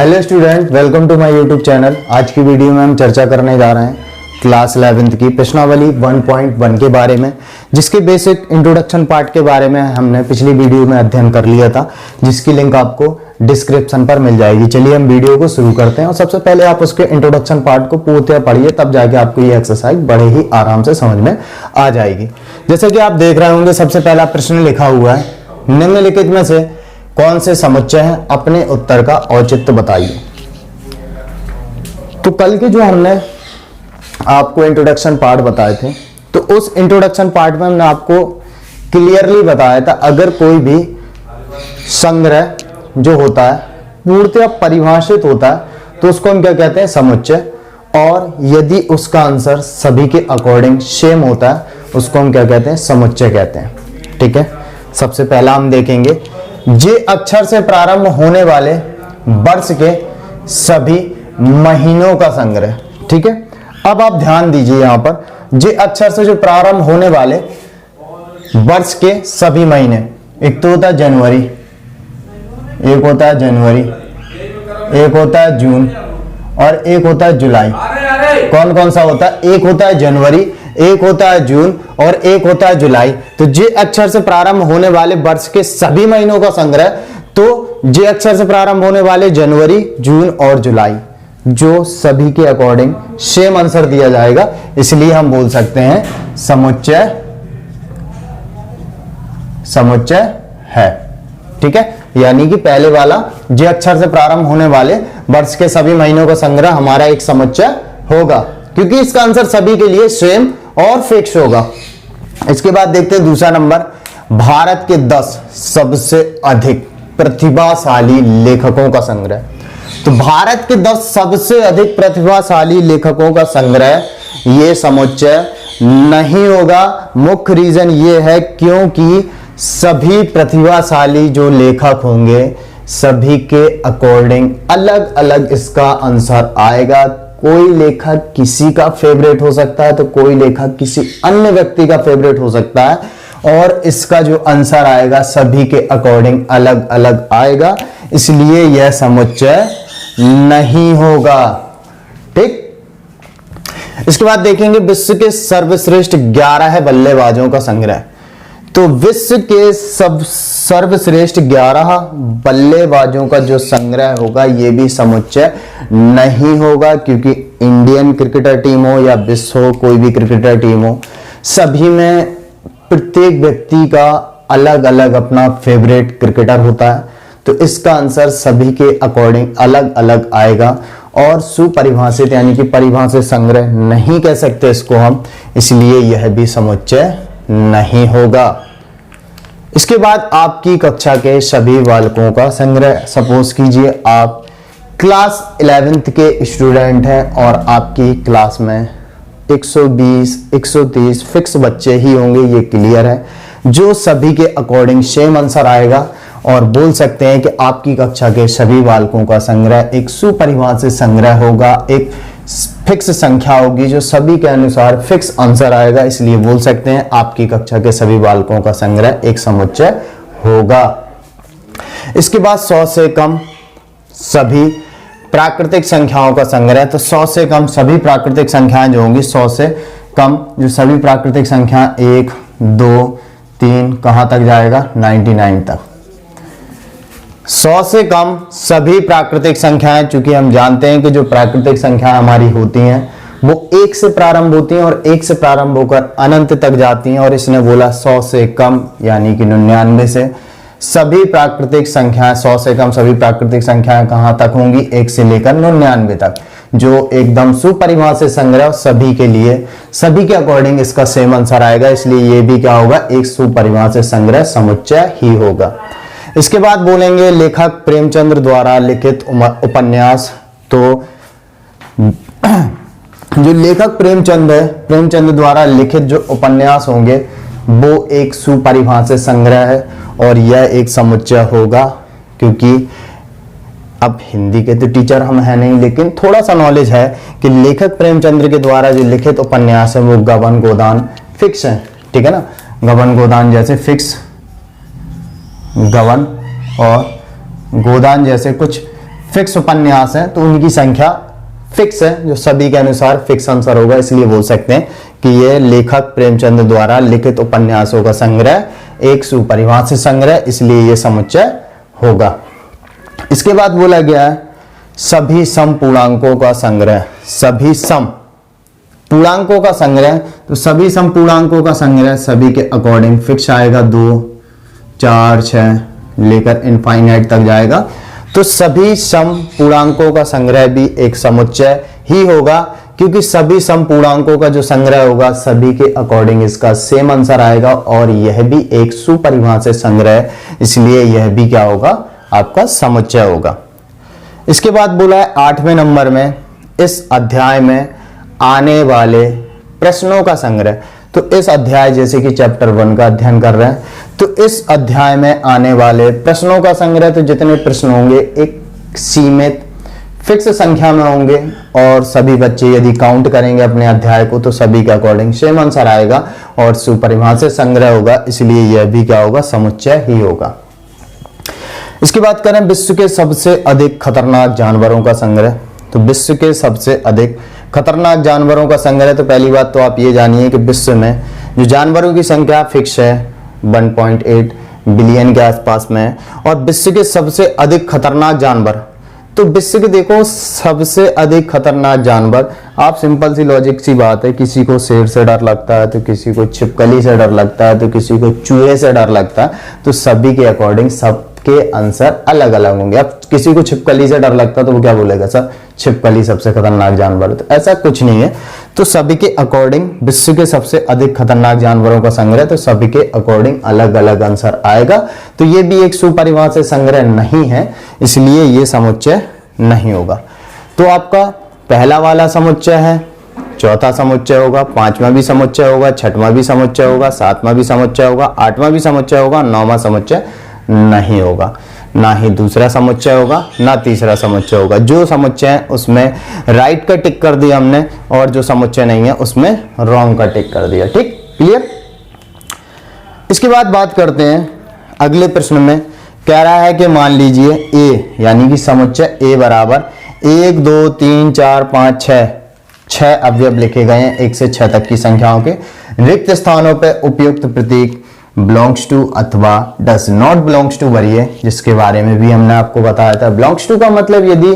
Hello student, welcome to my YouTube channel. आज की video में हम चर्चा करने जा रहे हैं क्लास 11th की प्रश्नावली 1.1 के बारे में, जिसके बेसिक इंट्रोडक्शन पार्ट के बारे में हमने पिछली वीडियो में अध्ययन कर लिया था, जिसकी लिंक आपको डिस्क्रिप्शन पर मिल जाएगी। चलिए हम वीडियो को शुरू करते हैं और सबसे पहले आप उसके इंट्रोडक्शन पार्ट को पूर्णतः पढ़िए, तब जाके आपको ये एक्सरसाइज बड़े ही आराम से समझ में आ जाएगी। जैसे कि आप देख रहे होंगे, सबसे पहला प्रश्न लिखा हुआ है, निम्नलिखित में से कौन से समुच्चय हैं, अपने उत्तर का औचित्य बताइए। तो कल के जो हमने आपको इंट्रोडक्शन पार्ट बताए थे, तो उस इंट्रोडक्शन पार्ट में हमने आपको क्लियरली बताया था, अगर कोई भी संग्रह जो होता है पूर्णतः परिभाषित होता है तो उसको हम क्या कहते हैं, समुच्चय। और यदि उसका आंसर सभी के अकॉर्डिंग सेम होता है उसको हम क्या कहते हैं, समुच्चय कहते हैं। ठीक है, सबसे पहला हम देखेंगे जे अक्षर से प्रारंभ होने वाले वर्ष के सभी महीनों का संग्रह। ठीक है, अब आप ध्यान दीजिए, यहां पर जे अक्षर से जो प्रारंभ होने वाले वर्ष के सभी महीने, एक तो होता है जनवरी, एक होता है जनवरी, एक होता है जून और एक होता है जुलाई। कौन कौन सा होता है? एक होता है जनवरी, एक होता है जून और एक होता है जुलाई। तो जे अक्षर से प्रारंभ होने वाले वर्ष के सभी महीनों का संग्रह, तो जे अक्षर से प्रारंभ होने वाले जनवरी, जून और जुलाई, जो सभी के अकॉर्डिंग सेम आंसर दिया जाएगा, इसलिए हम बोल सकते हैं समुच्चय है। ठीक है, यानी कि पहले वाला जे अक्षर से प्रारंभ होने वाले वर्ष के सभी महीनों का संग्रह हमारा एक समुच्चय होगा, क्योंकि इसका आंसर सभी के लिए सेम और फिक्स होगा। इसके बाद देखते हैं दूसरा नंबर, भारत के 10 सबसे अधिक प्रतिभाशाली लेखकों का संग्रह। तो भारत के 10 सबसे अधिक प्रतिभाशाली लेखकों का संग्रह ये समुच्चय नहीं होगा। मुख्य रीजन ये है क्योंकि सभी प्रतिभाशाली जो लेखक होंगे सभी के अकॉर्डिंग अलग अलग इसका आंसर आएगा। कोई लेखक किसी का फेवरेट हो सकता है तो कोई लेखक किसी अन्य व्यक्ति का फेवरेट हो सकता है, और इसका जो आंसर आएगा सभी के अकॉर्डिंग अलग अलग आएगा, इसलिए यह समुच्चय नहीं होगा। ठीक, इसके बाद देखेंगे विश्व के सर्वश्रेष्ठ 11 बल्लेबाजों का संग्रह। तो विश्व के सर्वश्रेष्ठ 11 बल्लेबाजों का जो संग्रह होगा ये भी समुच्चय नहीं होगा, क्योंकि इंडियन क्रिकेटर टीम हो या विश्व हो, कोई भी क्रिकेटर टीम हो, सभी में प्रत्येक व्यक्ति का अलग अलग अपना फेवरेट क्रिकेटर होता है, तो इसका आंसर सभी के अकॉर्डिंग अलग अलग आएगा और सुपरिभाषित यानी कि परिभाषित संग्रह नहीं कह सकते इसको हम, इसलिए यह भी समुच्चय नहीं होगा। इसके बाद आपकी कक्षा के सभी बालकों का संग्रह। सपोज कीजिए आप क्लास 11th के स्टूडेंट हैं और आपकी क्लास में 120 130 फिक्स बच्चे ही होंगे, ये क्लियर है, जो सभी के अकॉर्डिंग सेम आंसर आएगा, और बोल सकते हैं कि आपकी कक्षा के सभी बालकों का संग्रह एक सुपरिभाषित संग्रह होगा, एक फिक्स संख्या होगी जो सभी के अनुसार फिक्स आंसर आएगा, इसलिए बोल सकते हैं आपकी कक्षा के सभी बालकों का संग्रह एक समुच्चय होगा। इसके बाद 100 से कम सभी प्राकृतिक संख्याओं का संग्रह। तो 100 से कम सभी प्राकृतिक संख्याएं जो होंगी, 100 से कम जो सभी प्राकृतिक संख्या 1 2 3 कहां तक जाएगा, 99 तक। 100 से कम सभी प्राकृतिक संख्याएं, चूंकि हम जानते हैं कि जो प्राकृतिक संख्याएं हमारी होती हैं वो 1 से प्रारंभ होती हैं और 1 से प्रारंभ होकर अनंत तक जाती हैं, और इसने बोला 100 से कम यानी कि 99 से सभी प्राकृतिक संख्याएं, 100 से कम सभी प्राकृतिक संख्याएं कहां तक होंगी, 1 से लेकर 99 तक, जो एकदम सुपरिभाषित संग्रह सभी के लिए, सभी के अकॉर्डिंग इसका सेम आंसर आएगा, इसलिए ये भी क्या होगा, एक सुपरिभाषित संग्रह समुच्चय ही होगा। इसके बाद बोलेंगे लेखक प्रेमचंद्र द्वारा लिखित उपन्यास। तो जो लेखक प्रेमचंद है, प्रेमचंद द्वारा लिखित जो उपन्यास होंगे वो एक सुपरिभाषित संग्रह है और यह एक समुच्चय होगा, क्योंकि अब हिंदी के तो टीचर हम हैं नहीं, लेकिन थोड़ा सा नॉलेज है कि लेखक प्रेमचंद्र के द्वारा जो लिखित उपन्यास है वो गबन गोदान फिक्स है। ठीक है ना, गबन गोदान जैसे फिक्स, गबन और गोदान जैसे कुछ फिक्स उपन्यास हैं तो उनकी संख्या फिक्स है, जो सभी के अनुसार फिक्स आंसर होगा। इसलिए बोल सकते हैं कि यह लेखक प्रेमचंद द्वारा लिखित उपन्यासों का संग्रह एक सुपरिभाषित संग्रह, इसलिए यह समुच्चय होगा। इसके बाद बोला गया है सभी सम पूर्णांकों का संग्रह। सभी सम पूर्णांकों का संग्रह, तो सभी सम पूर्णांकों का संग्रह सभी के अकॉर्डिंग फिक्स आएगा, 2 4 6 लेकर इनफाइनाइट तक जाएगा। तो सभी सम पूर्णांकों का संग्रह भी एक समुच्चय ही होगा, क्योंकि सभी सम पूर्णांकों का जो संग्रह होगा सभी के अकॉर्डिंग इसका सेम आंसर आएगा, और यह भी एक सुपरिभाषित संग्रह है, इसलिए यह भी क्या होगा, आपका समुच्चय होगा। इसके बाद बोला है 8वें नंबर में इस अध्याय में आने वाले प्रश्नों का संग्रह। तो इस अध्याय जैसे कि चैप्टर 1 का अध्ययन कर रहे हैं, तो इस अध्याय में आने वाले प्रश्नों का संग्रह, तो जितने प्रश्न होंगे एक सीमित फिक्स संख्या में होंगे, और सभी बच्चे यदि काउंट करेंगे अपने अध्याय को तो सभी के अकॉर्डिंग सेम आंसर आएगा और सुपरिभाषित संग्रह होगा, इसलिए यह भी क्या होगा, समुच्चय ही होगा। इसकी बात करें विश्व के सबसे अधिक खतरनाक जानवरों का संग्रह। तो विश्व के सबसे अधिक खतरनाक जानवरों का संग्रह, तो पहली बात तो आप ये जानिए कि विश्व में जो जानवरों की संख्या फिक्स है 1.8 बिलियन के आसपास में है, और विश्व के सबसे अधिक खतरनाक जानवर, तो विश्व के देखो सबसे अधिक खतरनाक जानवर, आप सिंपल सी लॉजिक सी बात है, किसी को शेर से डर लगता है, तो किसी को छिपकली से डर लगता है, तो किसी को चूहे से डर लगता है, तो सभी के अकॉर्डिंग सबके आंसर अलग अलग होंगे। अब किसी को छिपकली से डर लगता है तो वो क्या बोलेगा, सर छिपकली सबसे खतरनाक जानवर है, तो ऐसा कुछ नहीं है। तो सभी के अकॉर्डिंग विश्व के सबसे अधिक खतरनाक जानवरों का संग्रह, तो सभी के अकॉर्डिंग अलग अलग आंसर आएगा। तो ये भी एक सुपरिभाषित संग्रह नहीं है, इसलिए ये समुच्चय नहीं होगा। तो आपका पहला वाला समुच्चय है, चौथा समुच्चय होगा, 5वां भी समुच्चय होगा, 6वां भी समुच्चय होगा, 7वां भी समुच्चय होगा, 8वां भी समुच्चय होगा, 9वां समुच्चय नहीं होगा, ना ही दूसरा समुच्चय होगा, ना तीसरा समुच्चय होगा। जो समुच्चय है उसमें राइट का टिक कर दिया हमने, और जो समुच्चय नहीं है उसमें रॉन्ग का टिक कर दिया। ठीक, क्लियर। इसके बाद बात करते हैं अगले प्रश्न में, कह रहा है कि मान लीजिए ए यानी कि समुच्चय ए बराबर 1 2 3 4 5 6 अवयव लिखे गए हैं 1 से 6 तक की संख्याओं के। रिक्त स्थानों पर उपयुक्त प्रतीक बिलोंग्स टू अथवा डज नॉट बिलोंग्स टू भरिए, जिसके बारे में भी हमने आपको बताया था। बिलोंग्स टू का मतलब यदि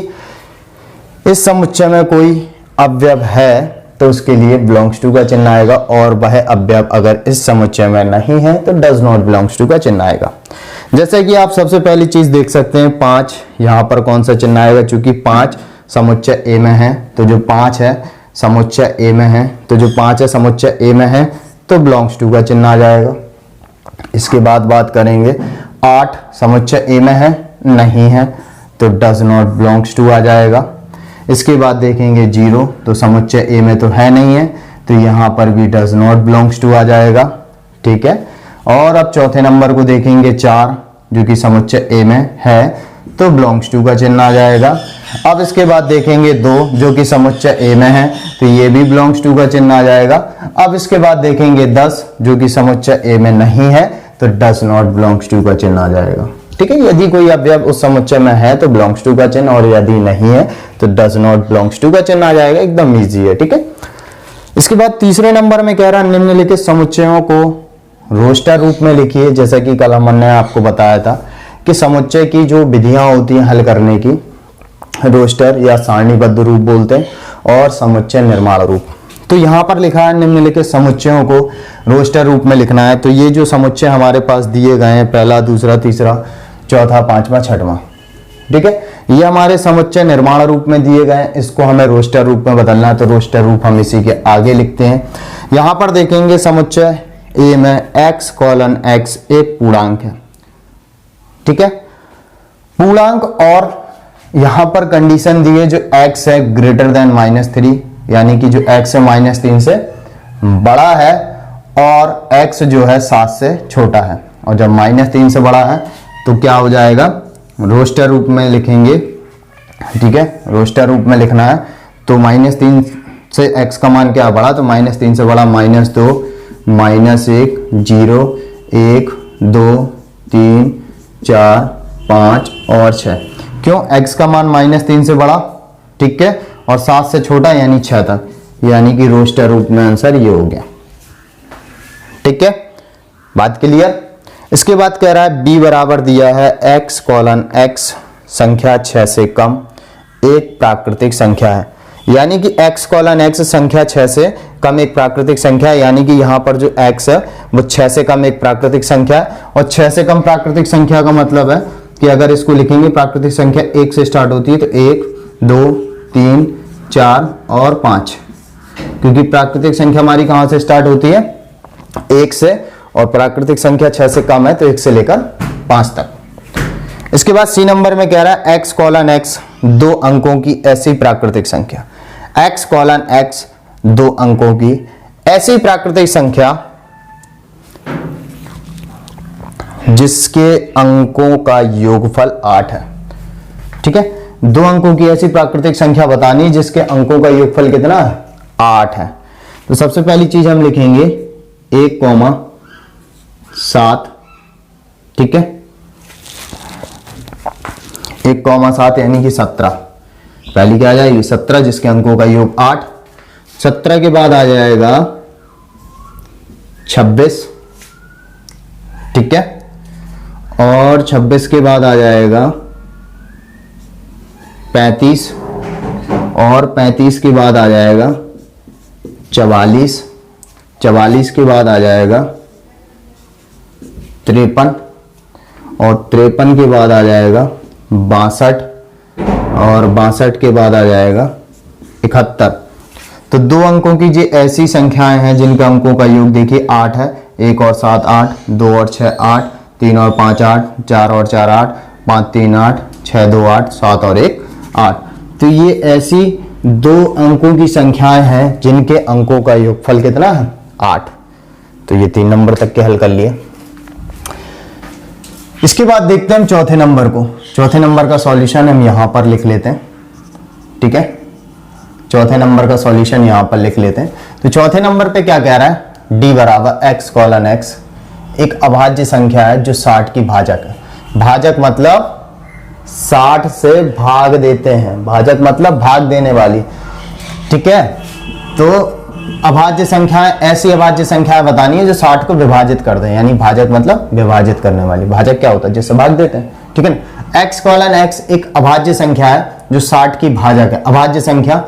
इस समुच्चय में कोई अवयव है तो उसके लिए बिलोंग्स टू का चिन्ह आएगा, और वह अवयव अगर इस समुच्चय में नहीं है तो डज नॉट बिलोंग्स टू का चिन्ह आएगा। जैसे कि आप सबसे पहली चीज देख सकते हैं 5, यहां पर कौन सा चिन्ह आएगा, चूंकि 5 समुच्चय ए में है, तो जो 5 है समुच्चय ए में है, तो जो 5 है समुच्चय ए में है तो बिलोंग्स टू का चिन्ह आ जाएगा। इसके बाद बात करेंगे 8 समुच्चय ए में है, नहीं है, तो डज नॉट बिलोंग्स टू आ जाएगा। इसके बाद देखेंगे 0, तो समुच्चय ए में तो है नहीं है, तो यहां पर भी डज नॉट बिलोंग्स टू आ जाएगा। ठीक है, और अब चौथे नंबर को देखेंगे 4, जो कि समुच्चय ए में है, तो बिलोंग्स टू का चिन्ह आ जाएगा। अब इसके बाद देखेंगे 2, जो कि समुच्चय ए में है, तो ये भी बिलोंग्स टू का चिन्ह आ जाएगा। अब इसके बाद देखेंगे 10, जो कि समुच्चय ए में नहीं है, तो डज नॉट बिलोंग्स टू का चिन्ह आ जाएगा। ठीक है, यदि कोई अवयव उस समुच्चय में है तो बिलोंग्स टू का चिन्ह, और यदि नहीं है तो डज नॉट बिलोंग्स टू का चिन्ह आ जाएगा। एकदम इजी है। ठीक है, इसके बाद तीसरे नंबर में कह रहा है निम्नलिखित समुच्चयों को रोस्टर रूप में लिखिए। जैसा कि कल हमने आपको बताया था कि समुच्चय की जो विधियां होती हैं हल करने की, रोस्टर या सारणीबद्ध रूप बोलते हैं, और समुच्चय निर्माण रूप। तो यहां पर लिखा है निम्नलिखित समुच्चयों को रोस्टर रूप में लिखना है। तो ये जो समुच्चय हमारे पास दिए गए हैं, पहला, दूसरा, तीसरा, चौथा, 5वां, 6वां, ठीक है, ये हमारे समुच्चय निर्माण रूप में दिए गए हैं। इसको हमें रोस्टर रूप में बदलना है, तो रोस्टर रूप हम इसी के आगे लिखते हैं। यहां पर देखेंगे समुच्चय ए में x कॉलन x एक पूर्णांक है। ठीक है, पूर्णांक, और यहां पर कंडीशन दी है जो x है ग्रेटर देन -3, यानी कि जो x है -3 से बड़ा है, और x जो है 7 से छोटा है। और जब -3 से बड़ा है तो क्या हो जाएगा, रोस्टर रूप में लिखेंगे। ठीक है, रोस्टर रूप में लिखना है। तो -3 से x का मान क्या बड़ा, तो -3 से बड़ा -2, -1, 0, 1, 2, 3, 4, 5 और 6। क्यों? x का मान -3 से बड़ा, ठीक है, और 7 से छोटा यानी 6 तक, यानी कि रोस्टर रूप में आंसर ये हो गया। ठीक है, बात क्लियर। इसके बाद कह रहा है b बराबर दिया है x कॉलन x संख्या 6 से कम एक प्राकृतिक संख्या है, यानी कि x कॉलन x संख्या 6 से कम एक प्राकृतिक संख्या है, यानी कि यहां पर जो x है वो 6 से कम एक प्राकृतिक संख्या है। और 6 से कम प्राकृतिक संख्या का मतलब है कि अगर इसको लिखेंगे प्राकृतिक संख्या 1 से स्टार्ट होती है तो 1 2 3 4 और 5, क्योंकि प्राकृतिक संख्या हमारी कहां से स्टार्ट होती है? 1 से, और प्राकृतिक संख्या 6 से कम है तो 1 से लेकर 5 तक। इसके बाद सी नंबर में कह रहा है x कॉलन x 2 अंकों की ऐसी प्राकृतिक संख्या, x कॉलन x 2 अंकों की ऐसी प्राकृतिक संख्या जिसके अंकों का योगफल 8 है। ठीक है, 2 अंकों की ऐसी प्राकृतिक संख्या बतानी जिसके अंकों का योगफल कितना है? 8 है। तो सबसे पहली चीज हम लिखेंगे 1,7, ठीक है, 1,7 यानी कि 17। पहली क्या आ जाएगी? 17, जिसके अंकों का योग 8। 17 के बाद आ जाएगा 26, ठीक है, और 26 के बाद आ जाएगा 35, और 35 के बाद आ जाएगा 44, 44 के बाद आ जाएगा 53, और 53 के बाद आ जाएगा 62, और 62 के बाद आ जाएगा 71। तो 2 अंकों की जो ऐसी संख्याएं हैं जिनके अंकों का योग देखिए 8 है, 1 और 7 8, 2 और 6 8, 3 और 5 8, 4 और 4 8, 5 3 8, 6 2 8, 7 और 1 8। तो ये ऐसी 2 अंकों की संख्याएं हैं जिनके अंकों का योगफल कितना है? 8। तो ये 3 नंबर तक के हल कर लिए। इसके बाद देखते हैं हम चौथे नंबर को। चौथे नंबर का सॉल्यूशन हम यहां पर लिख लेते हैं, ठीक है, चौथे नंबर का सॉल्यूशन यहां पर लिख लेते हैं। तो चौथे नंबर पे क्या कह रहा है? d बराबर x कॉलन x एक अभाज्य संख्या है जो 60 की भाजक है। भाजक मतलब 60 से भाग देते हैं, भाजक मतलब भाग देने वाली, ठीक है। तो अभाज्य संख्याएं, ऐसी अभाज्य संख्याएं बतानी है जो 60 को विभाजित कर दें, यानी भाजक मतलब विभाजित करने वाली। भाजक क्या होता है? जिससे भाग देते हैं, ठीक है ना। x कॉलन x एक अभाज्य संख्या है जो 60 की भाजक है। अभाज्य संख्या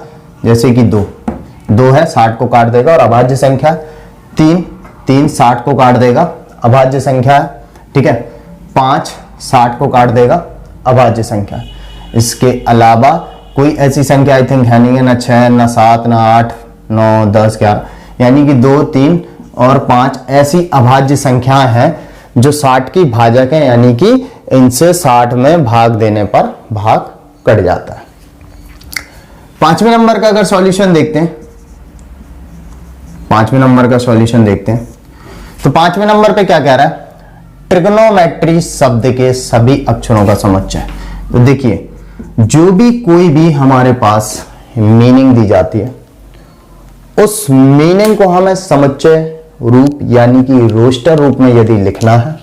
जैसे कि 2 है, 60 को काट देगा, और अभाज्य संख्या 3 60 को काट देगा, अभाज्य संख्या, ठीक है। 5 60 को काट देगा, अभाज्य संख्या। इसके अलावा कोई ऐसी संख्या आई थिंक है नहीं है, ना 6 ना 7 ना 8 9 10 11, यानी कि 2 3 और 5 ऐसी अभाज्य संख्याएं हैं जो 60 की भाजक है, यानी कि इनसे 60 में भाग देने पर भाग कट जाता है। 5वें नंबर का अगर सॉल्यूशन देखते हैं, 5वें नंबर का सॉल्यूशन देखते हैं, तो 5वें नंबर पे क्या कह रहा है? ट्रिग्नोमेट्री शब्द के सभी अक्षरों का समुच्चय। तो देखिए, जो भी कोई भी हमारे पास मीनिंग दी जाती है, उस मीनिंग को हमें समुच्चय रूप यानी कि रोस्टर रूप में यदि लिखना है,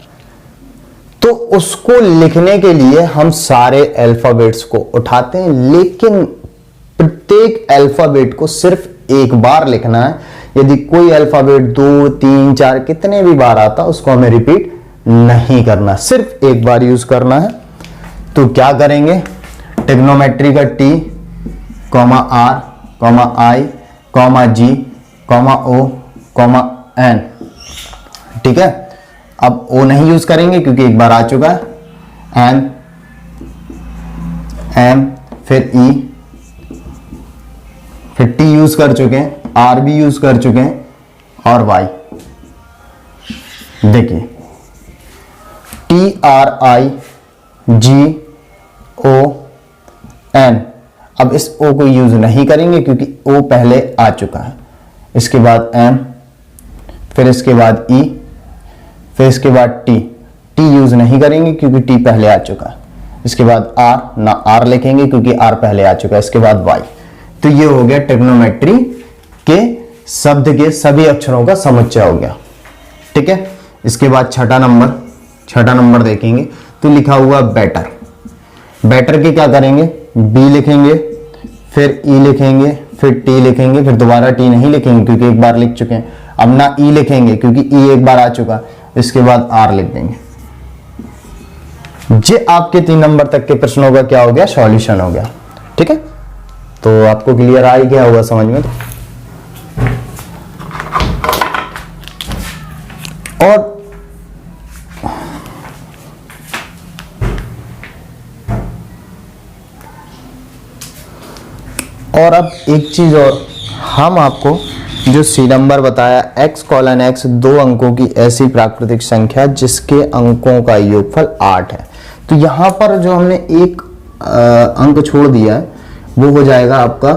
तो उसको लिखने के लिए हम सारे अल्फाबेट्स को उठाते हैं, लेकिन प्रत्येक अल्फाबेट को सिर्फ एक बार लिखना है। यदि कोई अल्फाबेट 2 3 4 कितने भी बार आता, उसको हमें रिपीट नहीं करना, सिर्फ एक बार यूज करना है। तो क्या करेंगे? ट्रिग्नोमेट्री का T, R, I, G, O, N, ठीक है। अब O नहीं यूज करेंगे क्योंकि एक बार आ चुका है। N, M, फिर E, फिर T यूज कर चुके हैं, R भी यूज कर चुके हैं, और Y। देखिए, TRIGON, अब इस O को यूज नहीं करेंगे क्योंकि O पहले आ चुका है। इसके बाद M, फिर इसके बाद E, फिर इसके बाद T यूज नहीं करेंगे क्योंकि T पहले आ चुका है। इसके बाद R, ना R लिखेंगे क्योंकि R पहले आ चुका है। इसके बाद Y। तो ये हो गया ट्रिग्नोमेट्री के शब्द के सभी अक्षरों का समुच्चय हो गया, ठीक है। इसके बाद छठा नंबर देखेंगे, तो लिखा हुआ बेटर। बेटर के क्या करेंगे, बी लिखेंगे, फिर ई लिखेंगे, फिर टी लिखेंगे, फिर दोबारा टी नहीं लिखेंगे क्योंकि एक बार लिख चुके हैं। अब ना ई लिखेंगे क्योंकि ई एक बार आ चुका, इसके बाद आर लिख देंगे। ये आपके 3 नंबर तक के प्रश्नों का क्या हो गया, सॉल्यूशन हो गया। ठीक है, तो आपको क्लियर आ ही गया होगा समझ में। और अब एक चीज और, हम आपको जो सी नंबर बताया x कॉलन x 2 अंकों की ऐसी प्राकृतिक संख्या जिसके अंकों का योगफल 8 है। तो यहां पर जो हमने एक अंक छोड़ दिया है वो हो जाएगा आपका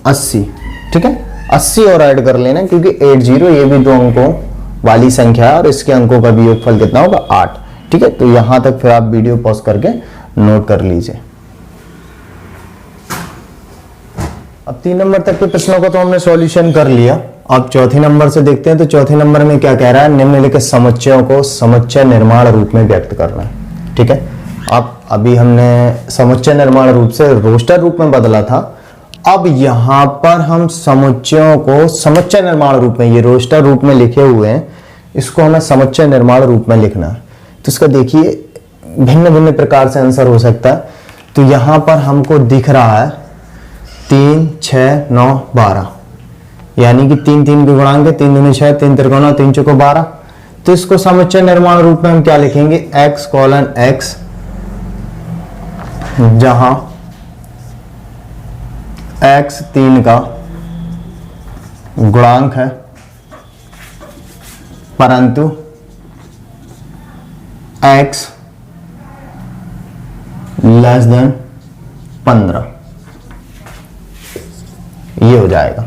80। ठीक है, 80 और ऐड कर लेना क्योंकि 80 ये भी 2 अंकों वाली संख्या है और इसके अंकों का भी योगफल कितना होगा, 8। ठीक है, तो यहां तक फिर आप वीडियो पॉज करके नोट कर लीजिए। अब 3 नंबर तक के प्रश्नों का तो हमने सॉल्यूशन कर लिया। अब चौथे नंबर से देखते हैं। तो चौथे नंबर में क्या कह रहा है, निम्नलिखित समुच्चयों को समुच्चय निर्माण रूप में व्यक्त करना है। ठीक है, अब अभी हमने समुच्चय निर्माण रूप से रोस्टर रूप में बदला था। अब यहां पर हम समुच्चयों को समुच्चय निर्माण रूप में, ये रोस्टर रूप में लिखे हुए हैं, इसको हमें समुच्चय निर्माण रूप में लिखना है। तो इसका देखिए भिन्न भिन्न प्रकार से आंसर हो सकता है। तो यहां पर हमको दिख रहा है 3, 6, 9, 12, यानी कि 3 3 के गुणांक है, 3 दूनी 6, 3 त्रिकोण 3 चौको 12। तो इसको समुच्चय निर्माण रूप में हम क्या लिखेंगे, x कॉलन x जहां x 3 का गुणांक है परंतु x लेस देन 15, ये हो जाएगा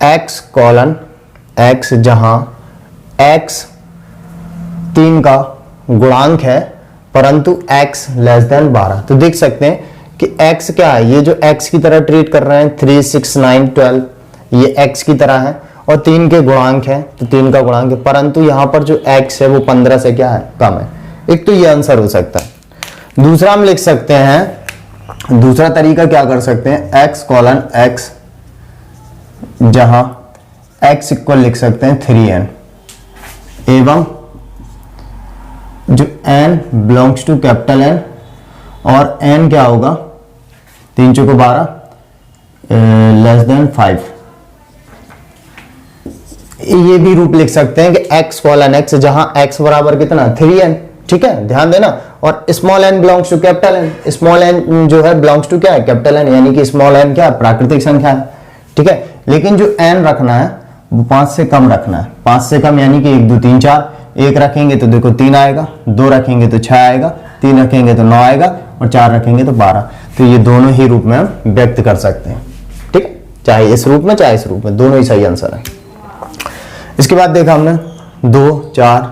x कॉलन x जहां x 3 का गुणांक है परंतु x लेस देन 12। तो देख सकते हैं कि x क्या है, ये जो x की तरह ट्रीट कर रहे हैं 3, 6, 9, 12, ये x की तरह है और 3 के गुणांक है, तो 3 का गुणांक है, परंतु यहां पर जो x है वो 15 से क्या है, कम है। एक तो ये आंसर हो सकता है। दूसरा हम लिख सकते हैं, दूसरा तरीका क्या कर सकते हैं, x कॉलन x जहां x इक्वल लिख सकते हैं 3n एवं जो n belongs to capital N और n क्या होगा 3 चौको 12 लेस देन 5। ये भी रूप लिख सकते हैं कि x कॉलन x जहां x बराबर कितना 3n। ठीक है, ध्यान देना। और small n belongs to capital N, small n जो है बिलोंग्स टू क्या है, कैपिटल N, यानी कि स्मॉल n क्या है, प्राकृतिक संख्या है। ठीक है, लेकिन जो n रखना है वो 5 से कम रखना है। 5 से कम यानी कि 1 2 3 4, 1 रखेंगे तो देखो 3 आएगा, 2 रखेंगे तो 6 आएगा, 3 रखेंगे तो 9 आएगा और 4 रखेंगे तो 12। तो ये दोनों ही रूप में हम व्यक्त कर सकते हैं। ठीक है, चाहे इस रूप में चाहे इस रूप में, दोनों ही सही आंसर है। इसके बाद देखा हमने 2, 4,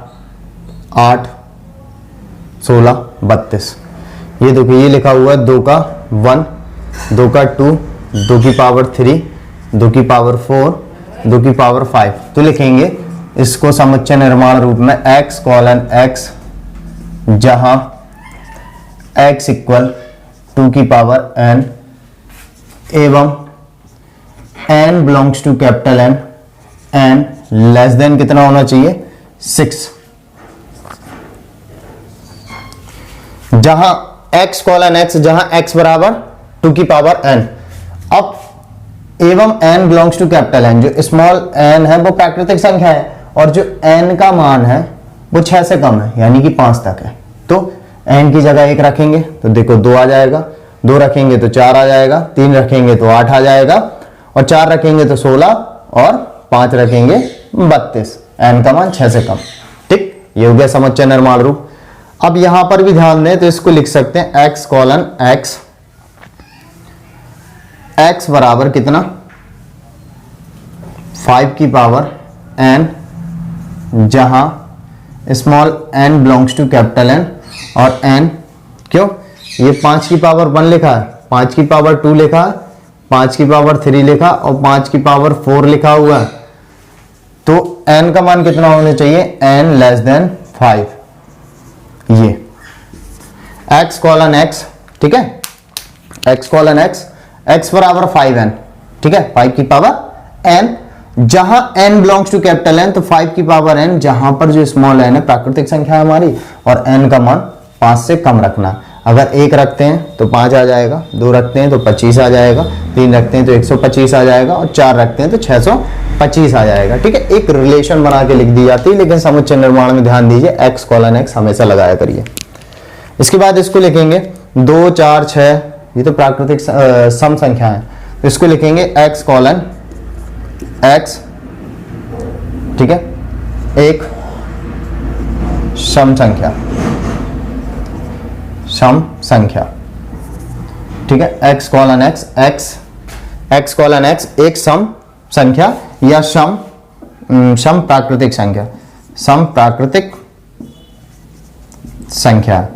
8, 16, 32। ये देखो ये लिखा हुआ है 2 का 1, 2 का 2, 2 की पावर 3, 2 की पावर 4, 2 की पावर 5। तो लिखेंगे इसको समुच्चय निर्माण रूप में x कॉलन x जहां x इक्वल 2 की पावर n एवं n belongs to capital N, n less than कितना होना चाहिए 6, जहां x कॉलन x जहां x बराबर 2 की पावर n। अब एवं n belongs to capital N, जो स्मॉल n है वो प्राकृतिक संख्या है और जो n का मान है वो 6 से कम है यानी कि 5 तक है। तो n की जगह 1 रखेंगे तो देखो 2 आ जाएगा, 2 रखेंगे तो 4 आ जाएगा, 3 रखेंगे तो 8 आ जाएगा और 4 रखेंगे तो 16 और 5 रखेंगे 32। n का मान 6 से कम। ठीक, ये हो गया समुच्चय निर्माण रूप। अब यहां पर भी ध्यान दें तो इसको लिख सकते हैं x कॉलन x, x बराबर कितना 5 की पावर n जहां small n belongs to capital N और n क्यों, ये 5 की पावर 1 लिखा है, 5 की पावर 2 लिखा है, 5 की पावर 3 लिखा और 5 की पावर 4 लिखा हुआ है। तो n का मान कितना होना चाहिए, n लेस देन 5। ये x कॉलन x, ठीक है, x कॉलन x बराबर 5n, ठीक है, 5 की पावर n, जहां n belongs to capital n, तो 5 की पावर n, जहां पर जो स्मॉल n है प्राकृतिक संख्या है हमारी, और n का मान 5 से कम रखना। अगर 1 रखते हैं तो 5 आ जाएगा, 2 रखते हैं तो 25 आ जाएगा, 3 रखते हैं तो 125 आ जाएगा, और 4 रखते हैं तो 625 आ जाएगा। ठीक है, एक रिलेशन बना के लिख दी जाती है, लेकिन समुच्चय निर्माण में ध्यान दीजिए x कॉलन x हमेशा लगाया करिए। इसके बाद इसको लिखेंगे 2 4 6, ये तो प्राकृतिक सम संख्या है, तो इसको लिखेंगे x कॉलन x, ठीक है, एक सम संख्या, सम संख्या, ठीक है, x colon x colon x एक सम संख्या या सम प्राकृतिक संख्या, सम प्राकृतिक संख्या,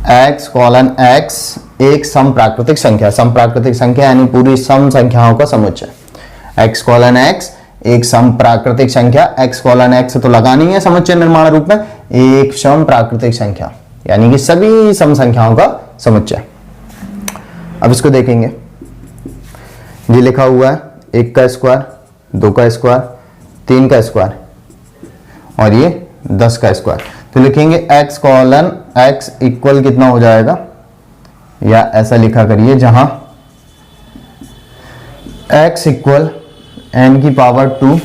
x कॉलन x एक सम प्राकृतिक संख्या, सम प्राकृतिक संख्या यानी पूरी सम संख्याओं का समुच्चय। x कॉलन x एक सम प्राकृतिक संख्या, x कॉलन x तो लगानी है समुच्चय निर्माण रूप में, एक सम प्राकृतिक संख्या यानी कि सभी सम संख्याओं का समुच्चय। अब इसको देखेंगे, ये लिखा हुआ है 1 का स्क्वायर, 2 का स्क्वायर, 3 का स्क्वायर और ये 10 का स्क्वायर, तो लिखेंगे x कॉलन x इक्वल कितना हो जाएगा, या ऐसा लिखा करिए जहां x इक्वल n की पावर 2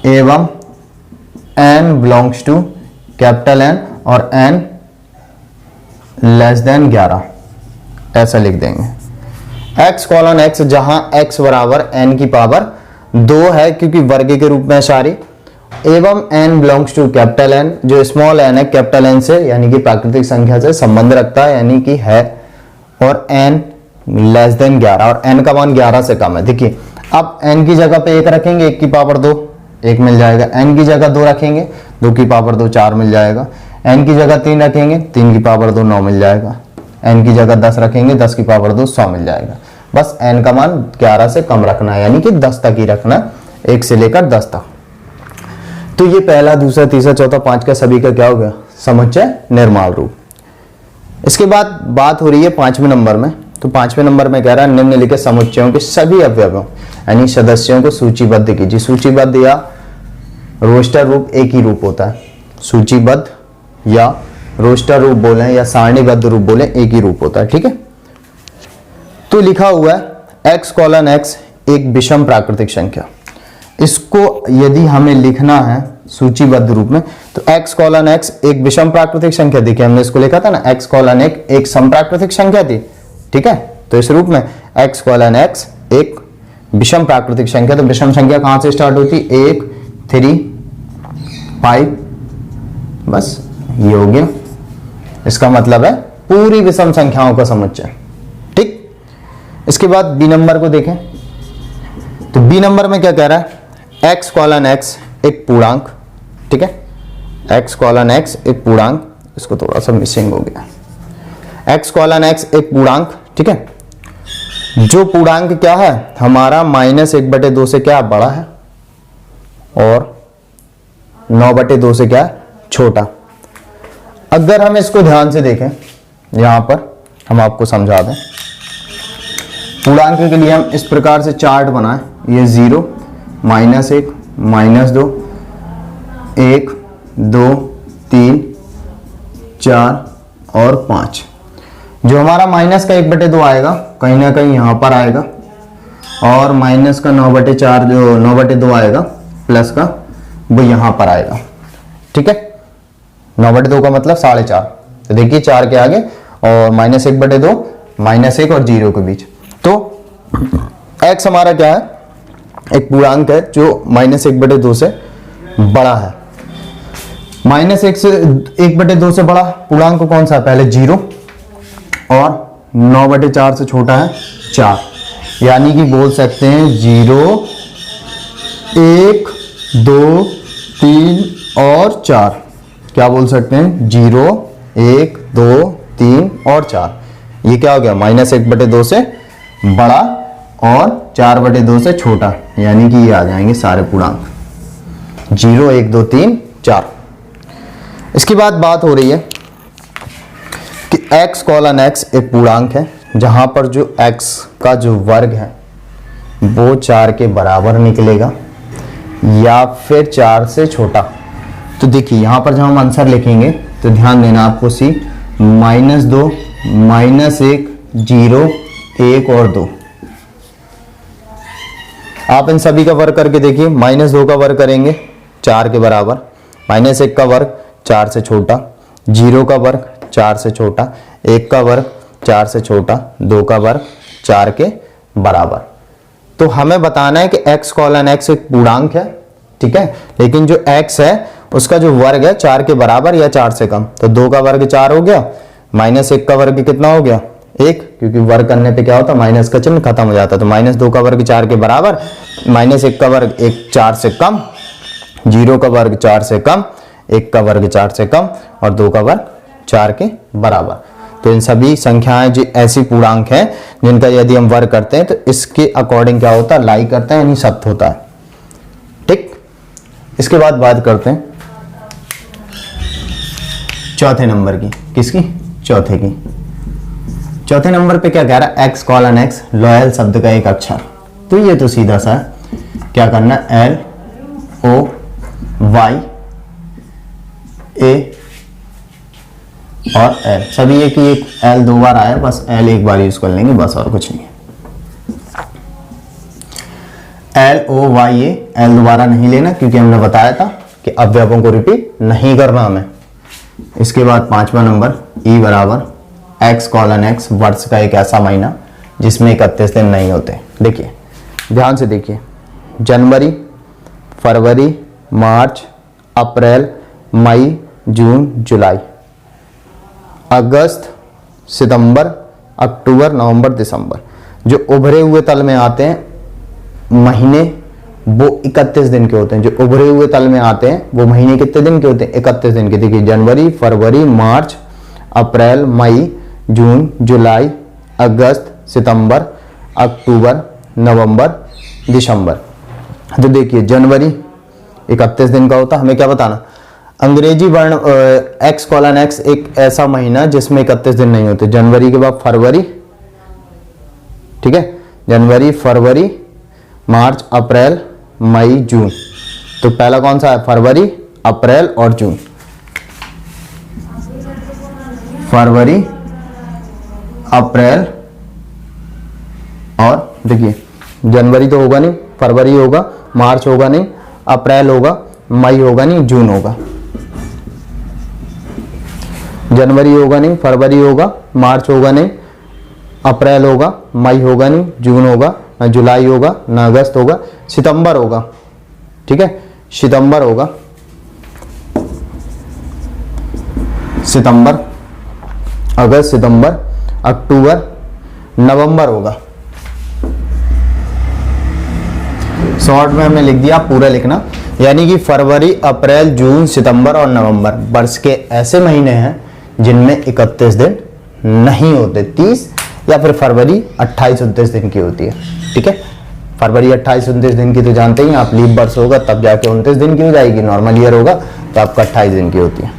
एवं n belongs to capital N और n लेस देन 11, ऐसा लिख देंगे। x कॉलन x जहां x बराबर n की पावर 2 है क्योंकि वर्ग के रूप में सारी, एवं n belongs to capital N, जो स्मॉल n है कैपिटल N से यानी कि प्राकृतिक संख्या से संबंध रखता है यानी कि है, और n लेस देन 11, और n का मान 11 से कम है। देखिए अब n की जगह पे 1 रखेंगे, 1 की पावर 2 1 मिल जाएगा, n की जगह 2 रखेंगे, 2 की पावर 2 4 मिल जाएगा, n की जगह 3 रखेंगे, 3 की पावर 2 9 मिल जाएगा, n की जगह 10 रखेंगे, 10 की पावर 2 100 मिल जाएगा। बस n का मान 11 से कम रखना है यानी कि 10 तक ही रखना, 1 से लेकर 10 तक। तो ये पहला, दूसरा, तीसरा, चौथा, 5 का सभी का क्या हो गया, समुच्चय निर्माण रूप। इसके बाद बात हो रही है 5वें नंबर में, तो 5वें नंबर में कह रहा है निम्नलिखित समुच्चयों के सभी अवयवों यानी सदस्यों को सूचीबद्ध कीजिए। सूचीबद्ध या रोस्टर रूप एक ही रूप होता है, सूचीबद्ध या रोस्टर रूप बोले या सारणीबद्ध रूप बोले एक ही रूप होता है। ठीक है, तो लिखा हुआ है x कॉलन x एक विषम प्राकृतिक संख्या, इसको यदि हमें लिखना है सूचीबद्ध रूप में तो x कॉलन x एक विषम प्राकृतिक संख्या, देखिए हमने इसको लिखा था ना x कॉलन x एक सम प्राकृतिक संख्या थी। ठीक है, तो इस रूप में x कॉलन x एक विषम प्राकृतिक संख्या, तो विषम संख्या कहां से स्टार्ट होती, 1 3 5, बस ये हो गया, इसका मतलब है पूरी विषम संख्याओं का समुच्चय। ठीक, इसके बाद बी नंबर को देखें, तो बी नंबर में क्या कह रहा है, x कॉलन x एक पूर्णांक, ठीक है, x कॉलन x एक पूर्णांक, इसको थोड़ा सा मिसिंग हो गया, x कॉलन x एक पूर्णांक, ठीक है, जो पूर्णांक क्या है हमारा -1/2 से क्या बड़ा है और 9/2 से क्या छोटा। अगर हम इसको ध्यान से देखें, यहां पर हम आपको समझा दें, पूर्णांक के लिए हम इस प्रकार से चार्ट बनाएं, ये 0 -1 -2 1 2 3 4 और 5, जो हमारा माइनस का 1/2 आएगा कहीं ना कहीं यहां पर आएगा, और माइनस का 9/4 जो 9/2 आएगा प्लस का वो यहां पर आएगा। ठीक है, 9/2 का मतलब 4.5, तो देखिए 4 के आगे और -1/2, -1 और 0 के बीच, तो x हमारा क्या है, एक पूर्णांक है जो -1/2 से बड़ा है। -1 से 1/2 से बड़ा पूर्णांक कौन सा है, पहले 0 और 9/4 से छोटा है 4, यानी कि बोल सकते हैं 0 1 2 3 और 4, क्या बोल सकते हैं 0 1 2 3 और 4, ये क्या हो गया, -1/2 से बड़ा और 4/2 से छोटा, यानी कि ये आ जाएंगे सारे पूर्णांक 0 1 2 3 4। इसके बाद बात हो रही है कि x कॉलन x एक पूर्णांक है जहां पर जो x का जो वर्ग है वो 4 के बराबर निकलेगा या फिर 4 से छोटा। तो देखिए यहां पर जब हम आंसर लिखेंगे तो ध्यान देना आपको सी -2 -1 0 1 और 2। आप इन सभी का वर्ग करके देखिए, -2 का वर्ग करेंगे 4 के बराबर, -1 का वर्ग 4 से छोटा, 0 का वर्ग 4 से छोटा, 1 का वर्ग 4 से छोटा, 2 का वर्ग 4 के बराबर। तो हमें बताना है कि x कॉलन x एक पूर्णांक है, ठीक है, लेकिन जो x है उसका जो वर्ग है 4 के बराबर या 4 से कम। तो 2 का वर्ग 4 हो गया, -1 का वर्ग कितना हो गया 1, क्योंकि वर्ग करने पे क्या होता है माइनस का चिन्ह खत्म हो जाता है। तो -2 का वर्ग 4 के बराबर, -1 का वर्ग 4 से कम, 0 का वर्ग 4 से कम, 1 का वर्ग 4 से कम और 2 का वर्ग 4 के बराबर। तो इन सभी संख्याएं जो ऐसी पूर्णांक हैं जिनका यदि हम वर्ग करते हैं तो इसके अकॉर्डिंग क्या होता है लाई करते हैं, यानी सत्य होता है। ठीक, इसके बाद बात करते हैं चौथे नंबर की। किसकी? चौथे की। चौथे नंबर पे क्या कह रहा है, x कॉलन x लॉयल शब्द का एक अक्षर। तो ये तो सीधा सा है, क्या करना है LOY A और L, सभी एक ही एक L 2 बार आया, बस L एक बार यूज कर लेंगे बस, और कुछ नहीं है। LOY A, L दोबारा नहीं लेना क्योंकि हमने बताया था कि अवयवों को रिपीट नहीं करना हमें। इसके बाद 5वां नंबर E बराबर x कॉलन x वर्ष का एक ऐसा महीना जिसमें 31 दिन नहीं होते। देखिए ध्यान से देखिए, जनवरी, फरवरी, मार्च, अप्रैल, मई, जून, जुलाई, अगस्त, सितंबर, अक्टूबर, नवंबर, दिसंबर, जो उभरे हुए तल में आते हैं महीने वो 31 दिन के होते हैं। जो उभरे हुए तल में आते हैं वो महीने कितने दिन के होते हैं? 31 दिन के। देखिए जनवरी, फरवरी, मार्च, अप्रैल, मई, जून, जुलाई, अगस्त, सितंबर, अक्टूबर, नवंबर, दिसंबर। तो देखिए जनवरी 31 दिन का होता, हमें क्या बताना, अंग्रेजी वर्ण x कॉलन x एक ऐसा महीना जिसमें 31 दिन नहीं होते। जनवरी के बाद फरवरी, ठीक है, जनवरी, फरवरी, मार्च, अप्रैल, मई, जून। तो पहला कौन सा है? फरवरी, अप्रैल और जून। फरवरी, अप्रैल और देखिए जनवरी तो होगा नहीं, फरवरी होगा, मार्च होगा नहीं, अप्रैल होगा, मई होगा नहीं, जून होगा। जनवरी होगा नहीं, फरवरी होगा, मार्च होगा नहीं, अप्रैल होगा, मई होगा नहीं, जून होगा, ना जुलाई होगा, ना अगस्त होगा, सितंबर होगा, ठीक है, सितंबर होगा, सितंबर, अगस्त, सितंबर, अक्टूबर, नवंबर होगा। शॉर्ट में हमने लिख दिया, पूरा लिखना, यानी कि फरवरी, अप्रैल, जून, सितंबर और नवंबर वर्ष के ऐसे महीने हैं जिनमें 31 दिन नहीं होते। 30 या फिर फरवरी 28-29 दिन की होती है, ठीक है। फरवरी 28-29 दिन की तो जानते ही आप, लीप वर्ष होगा तब जाके 29 दिन की हो जाएगी, नॉर्मल ईयर होगा तो आपका 28 दिन की होती है।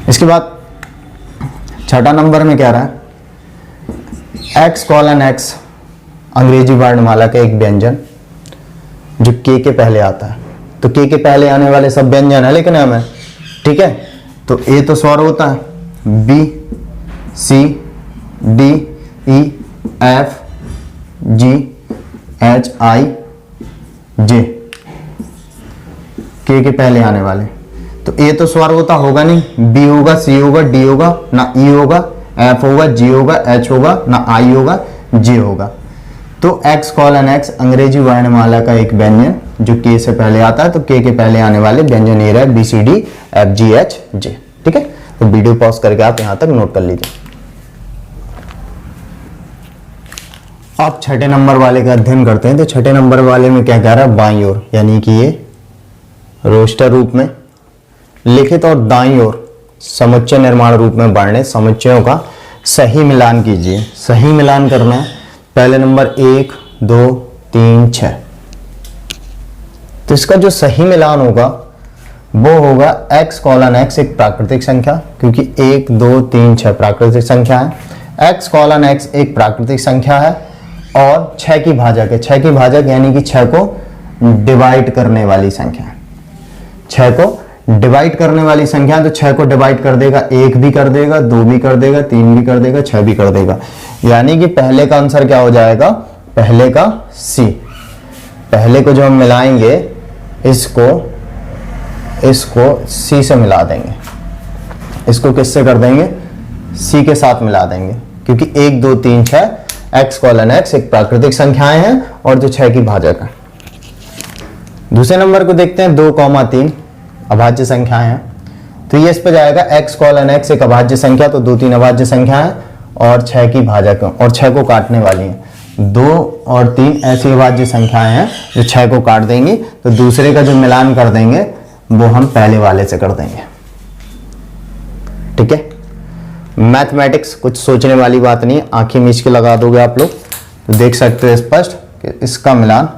इसके बाद छठा नंबर में क्या रहा है, x कॉलन x अंग्रेजी वर्णमाला का एक व्यंजन जो k के पहले आता है। तो k के पहले आने वाले सब व्यंजन है लिखना हमें, ठीक है। तो a तो स्वर होता है, b, c, d, e, f, g, h, i, j, k के पहले आने वाले। तो a तो स्वर होता होगा नहीं, b होगा, c होगा, d होगा, ना e होगा, f होगा, g होगा, h होगा, ना i होगा, j होगा। तो x कॉलन x अंग्रेजी वर्णमाला का एक व्यंजन जो k से पहले आता है। तो k के पहले आने वाले व्यंजन ये रहे, b, c, d, f, g, h, j, ठीक है। तो वीडियो पॉज करके आप यहां तक नोट कर लीजिए। आप छठे नंबर वाले का अध्ययन करते हैं। तो छठे नंबर वाले में क्या कह रहा है, बाईं ओर, यानी कि ये रोस्टर रूप में लिखित और दाईं ओर समुच्चय निर्माण रूप में बांटे समुच्चयों का सही मिलान कीजिए। सही मिलान करना है, पहले नंबर 1, 2, 3, 6। तो इसका जो सही मिलान होगा वो होगा x कॉलन x एक प्राकृतिक संख्या, क्योंकि 1 2 3 6 प्राकृतिक संख्या है। x कॉलन x एक प्राकृतिक संख्या है और 6 की भाजक है। 6 की भाजक यानी कि 6 को डिवाइड करने वाली संख्या है। 6 को डिवाइड करने वाली संख्या, तो 6 को डिवाइड कर देगा, 1 भी कर देगा, 2 भी कर देगा, 3 भी कर देगा, 6 भी कर देगा। यानी कि पहले का आंसर क्या हो जाएगा, पहले का C। पहले को जो हम मिलाएंगे, इसको C से मिला देंगे, इसको किससे कर देंगे, C के साथ मिला देंगे, क्योंकि 1 2 3 6 x कॉलन x एक प्राकृतिक संख्याएं हैं और जो 6 की भाजक है। दूसरे नंबर को देखते हैं, 2, 3 अभाज्य संख्याएं हैं, तो ये इस पर जाएगा x कॉलन x एक अभाज्य संख्या, तो 2 3 अभाज्य संख्या है और 6 की भाजक है और 6 को काटने वाली है। 2 और 3 ऐसी अभाज्य संख्याएं हैं जो 6 को काट देंगी, तो दूसरे का जो मिलान कर देंगे वो हम पहले वाले से कर देंगे। ठीक है, मैथमेटिक्स कुछ सोचने वाली बात नहीं है, आंखें मीच के लगा दोगे आप लोग तो देख सकते हो स्पष्ट कि इसका मिलान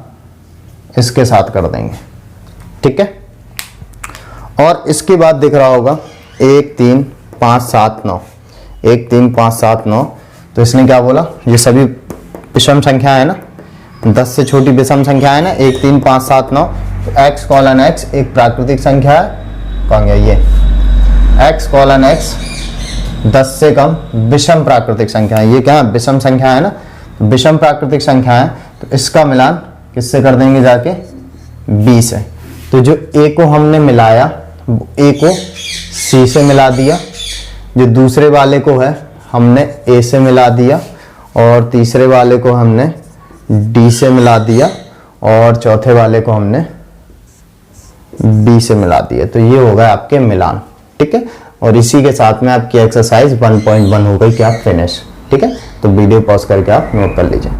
इसके साथ कर देंगे। ठीक है, और इसके बाद दिख रहा होगा 1 3 5 7 9, 1 3 5 7 9, तो इसने क्या बोला, ये सभी विषम संख्या है ना, 10 से छोटी विषम संख्या है ना, 1 3 5 7 9, तो x कॉलन x एक प्राकृतिक संख्या है, कौन गया ये, x कॉलन x 10 से कम विषम प्राकृतिक संख्या है। ये क्या विषम संख्या है ना, तो विषम प्राकृतिक संख्या है, तो इसका मिलान किससे कर देंगे जाके, b से। तो जो a को हमने मिलाया, a को c से मिला दिया, जो दूसरे वाले को है हमने a से मिला दिया, और तीसरे वाले को हमने d से मिला दिया, और चौथे वाले को हमने b से मिला दिया। तो ये होगा आपके मिलान। ठीक है, और इसी के साथ में आपकी एक्सरसाइज 1.1 हो गई कि आप फिनिश। ठीक है, तो वीडियो पॉज करके आप नोट कर लीजिए।